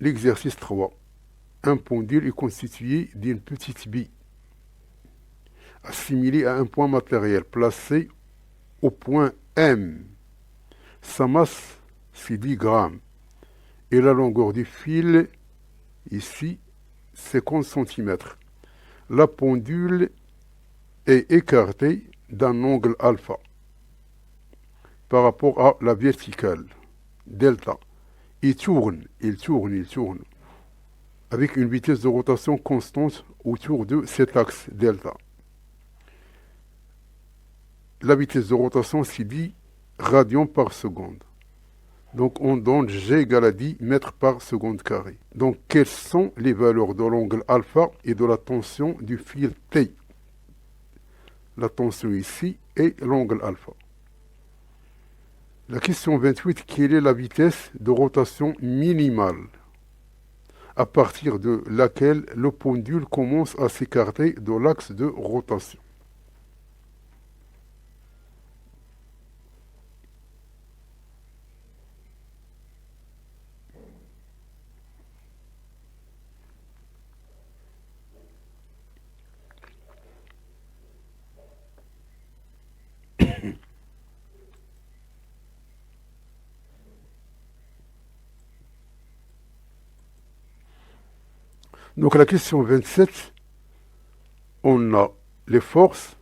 L'exercice 3. Un pendule est constitué d'une petite bille assimilée à un point matériel placé au point M. Sa masse, c'est 10 grammes. Et la longueur du fil, ici, 50 cm. La pendule est écartée d'un angle alpha par rapport à la verticale, delta. Il tourne avec une vitesse de rotation constante autour de cet axe delta. La vitesse de rotation, c'est 10 radians par seconde. Donc on donne G égale à 10 mètres par seconde carré. Donc quelles sont les valeurs de l'angle alpha et de la tension du fil T? La tension ici est l'angle alpha. La question 28, quelle est la vitesse de rotation minimale à partir de laquelle le pendule commence à s'écarter de l'axe de rotation? Donc la question 27, on a les forces,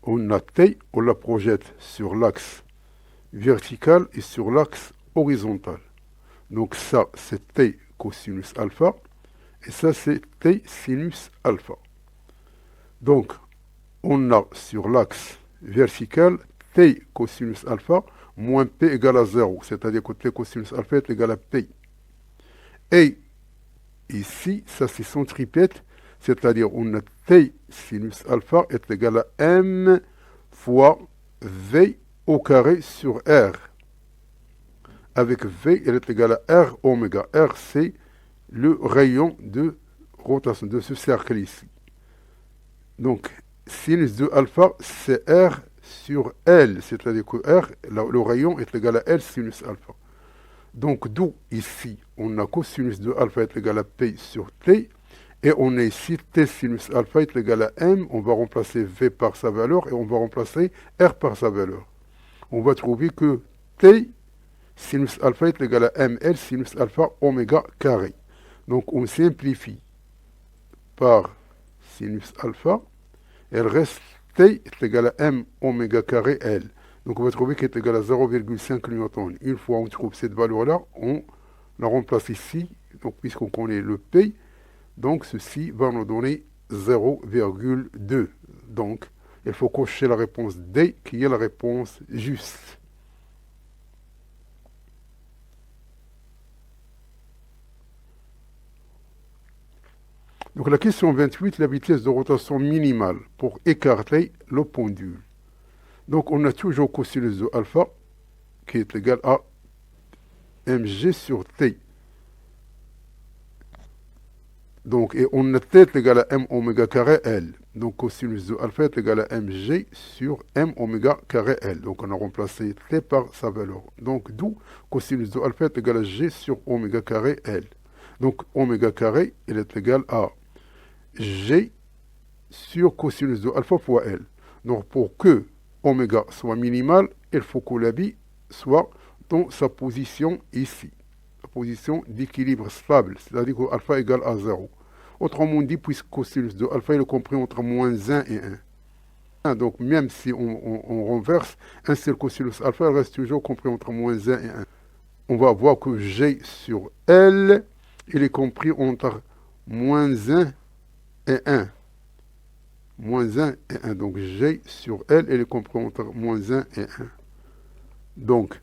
on a T, on la projette sur l'axe vertical et sur l'axe horizontal. Donc ça, c'est T cosinus alpha, et ça, c'est T sinus alpha. Donc, on a sur l'axe vertical T cosinus alpha moins P égale à 0, c'est-à-dire que T cosinus alpha est égal à P. Et ici, ça c'est centripète, c'est-à-dire on a T sinus alpha est égal à M fois V au carré sur R. Avec V, elle est égale à R oméga. R, c'est le rayon de rotation de ce cercle ici. Donc, sinus de alpha, c'est R sur L, c'est-à-dire que R, le rayon est égal à L sinus alpha. Donc, d'où ici, on a cosinus de alpha est égal à P sur T, et on a ici T sinus alpha est égal à M, on va remplacer V par sa valeur, et on va remplacer R par sa valeur. On va trouver que T sinus alpha est égal à ML sinus alpha oméga carré. Donc, on simplifie par sinus alpha, elle reste T est égal à M oméga carré L. Donc on va trouver qu'elle est égal à 0,5 newton. Une fois on trouve cette valeur-là, on la remplace ici. Donc puisqu'on connaît le P, donc ceci va nous donner 0,2. Donc il faut cocher la réponse D qui est la réponse juste. Donc la question 28, la vitesse de rotation minimale pour écarter le pendule. Donc on a toujours cosinus de alpha qui est égal à mg sur t. Donc et on a t est égal à m oméga carré L. Donc cosinus de alpha est égal à mg sur m oméga carré L. Donc on a remplacé t par sa valeur. Donc d'où cosinus de alpha est égal à g sur oméga carré L. Donc oméga carré, il est égal à g sur cosinus de alpha fois L. Donc pour que oméga soit minimal, il faut que la bille soit dans sa position ici. La position d'équilibre stable, c'est-à-dire que alpha égale à 0. Autrement dit, puisque cosinus de alpha est compris entre moins 1 et 1. Donc même si on renverse, un seul cosinus alpha reste toujours compris entre moins 1 et 1. On va voir que G sur L, il est compris entre moins 1 et 1. Moins 1 et 1. Donc G sur L, il est compris entre moins 1 et 1. Donc,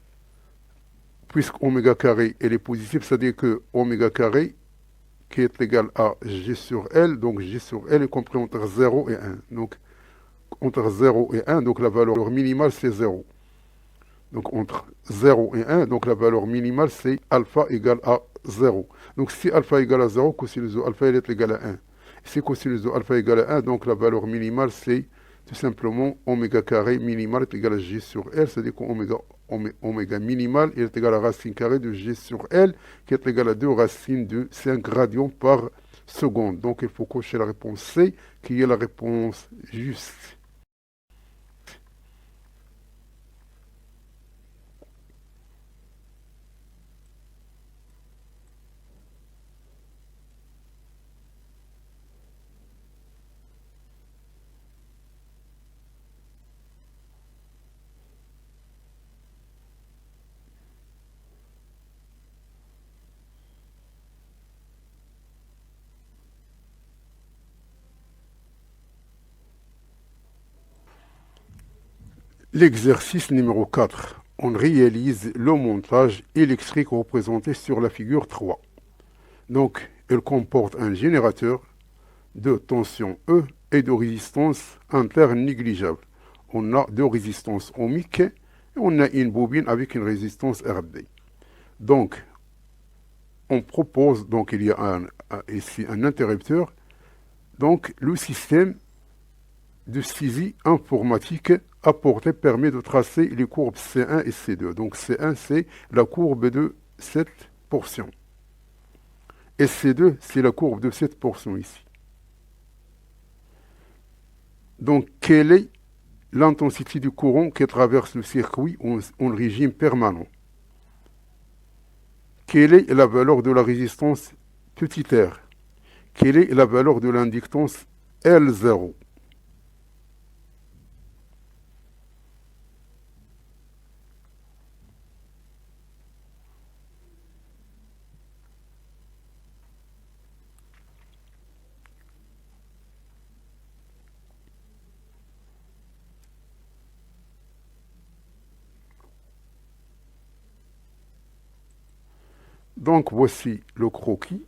puisque oméga carré est positif, c'est-à-dire que oméga carré qui est égal à G sur L, donc G sur L est compris entre 0 et 1. Donc, entre 0 et 1, donc la valeur minimale c'est 0. Donc entre 0 et 1, donc la valeur minimale c'est alpha égale à 0. Donc si alpha égale à 0, cosinus de alpha est égal à 1. Si cosinus de alpha égale à 1, donc la valeur minimale, c'est tout simplement oméga carré minimal est égal à G sur L, c'est-à-dire qu'oméga minimal est égal à racine carrée de G sur L, qui est égal à 2 racines de 5 radians par seconde. Donc il faut cocher la réponse C, qui est la réponse juste. L'exercice numéro 4. On réalise le montage électrique représenté sur la figure 3. Donc, elle comporte un générateur de tension E et de résistance interne négligeable. On a deux résistances ohmiques et on a une bobine avec une résistance RB. Donc, on propose, donc il y a ici un interrupteur. Donc, le système de saisie informatique apporté permet de tracer les courbes C1 et C2. Donc C1, c'est la courbe de cette portion. Et C2, c'est la courbe de cette portion ici. Donc, quelle est l'intensité du courant qui traverse le circuit en régime permanent? Quelle est la valeur de la résistance petit r? Quelle est la valeur de l'inductance L0? Donc voici le croquis.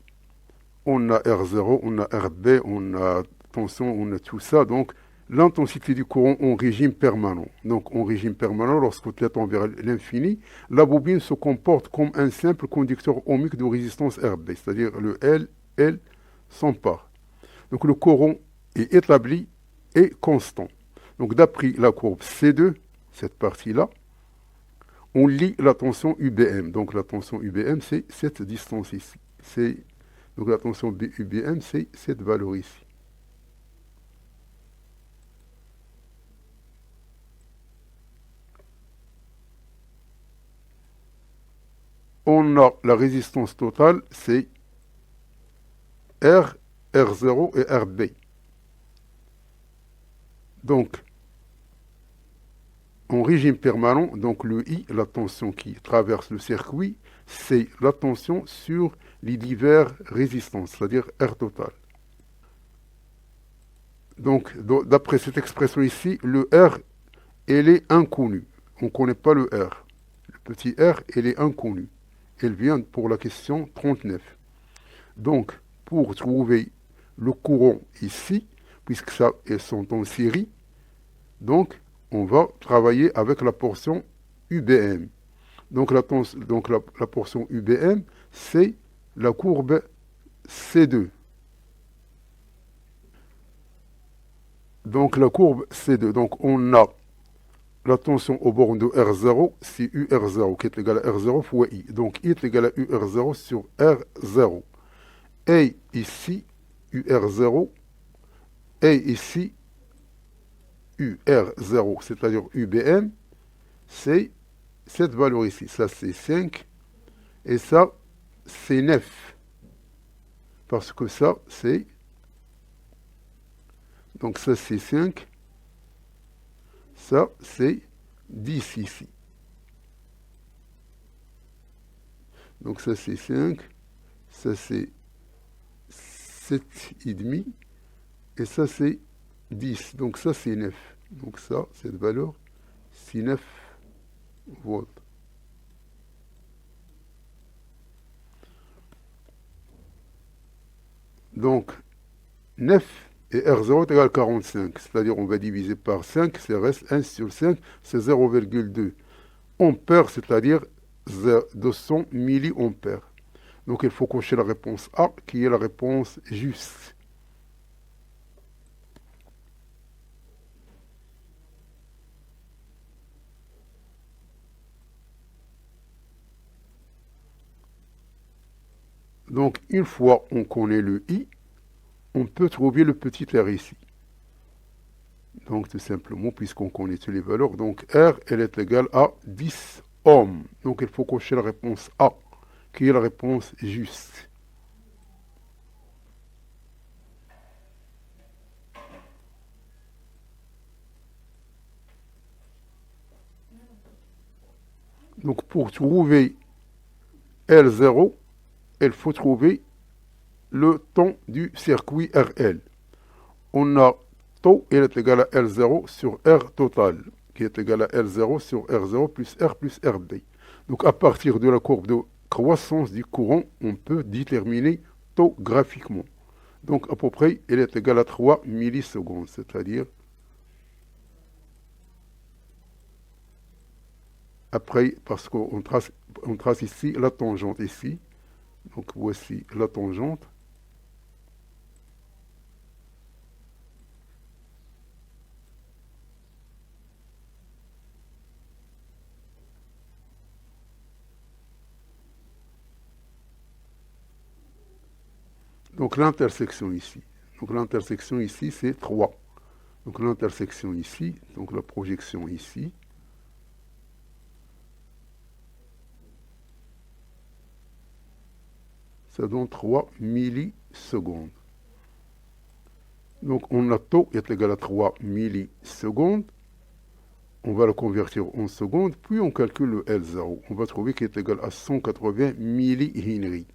On a R0, on a RB, on a tension, on a tout ça. Donc l'intensité du courant en régime permanent. Donc en régime permanent, lorsque tu tend vers l'infini, la bobine se comporte comme un simple conducteur ohmique de résistance RB, c'est-à-dire le L s'empare. Donc le courant est établi et constant. Donc d'après la courbe C2, cette partie-là, on lit la tension UBM. Donc la tension UBM, c'est cette distance ici. Donc la tension UBM, c'est cette valeur ici. On a la résistance totale, c'est R, R0 et RB. Donc, en régime permanent, donc le I, la tension qui traverse le circuit, c'est la tension sur les diverses résistances, c'est-à-dire R total. Donc, d'après cette expression ici, le R, elle est inconnue. On ne connaît pas le R. Le petit r, elle est inconnue. Elle vient pour la question 39. Donc, pour trouver le courant ici, puisque ça, elles sont en série, donc, on va travailler avec la portion UBM. Donc, la portion UBM, c'est la courbe C2. Donc, la courbe C2. Donc, on a la tension au borne de R0, c'est UR0 qui est égal à R0 fois I. Donc, I est égal à UR0 sur R0. Et ici, UR0, et ici, UR0, c'est-à-dire UBM, c'est cette valeur ici. Ça, c'est 5. Et ça, c'est 9. Parce que ça, c'est... Donc, ça, c'est 5. Ça, c'est 10 ici. Donc, ça, c'est 5. Ça, c'est 7,5. Et ça, c'est 10. Donc, ça, c'est 9. Donc, ça, cette valeur, c'est 9 volts. Donc, 9 et R0 est égal à 45. C'est-à-dire, on va diviser par 5, ça reste 1 sur 5, c'est 0,2 ampères, c'est-à-dire 200 milliampères. Donc il faut cocher la réponse A, qui est la réponse juste. Donc une fois on connaît le I, on peut trouver le petit r ici. Donc tout simplement, puisqu'on connaît toutes les valeurs, donc R, elle est égale à 10 ohms. Donc il faut cocher la réponse A, qui est la réponse juste. Donc pour trouver L0, il faut trouver le temps du circuit RL. On a taux, il est égal à L0 sur R total, qui est égal à L0 sur R0 plus RD. Donc à partir de la courbe de croissance du courant, on peut déterminer taux graphiquement. Donc à peu près, il est égal à 3 millisecondes, c'est-à-dire après, parce qu'on trace ici la tangente ici. Donc voici la tangente. Donc l'intersection ici. Donc l'intersection ici, c'est 3. Donc l'intersection ici, donc la projection ici. Ça donne 3 millisecondes. Donc on a taux est égal à 3 millisecondes. On va le convertir en secondes, puis on calcule le L0. On va trouver qu'il est égal à 180 millihenry.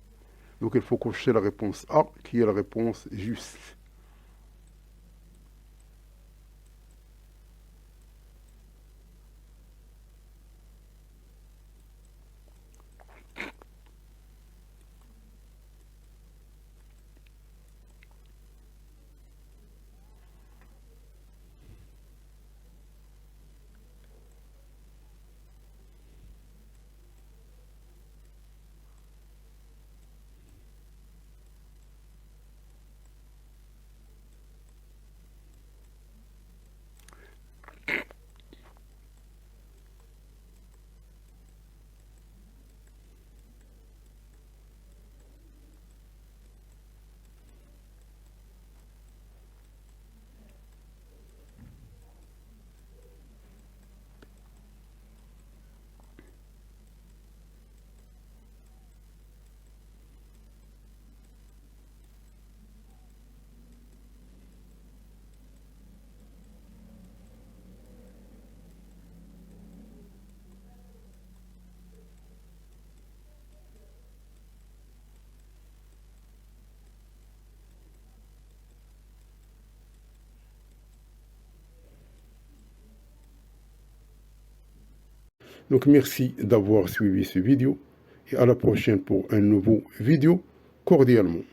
Donc il faut cocher la réponse A, qui est la réponse juste. Donc merci d'avoir suivi ce vidéo et à la prochaine pour un nouveau vidéo cordialement.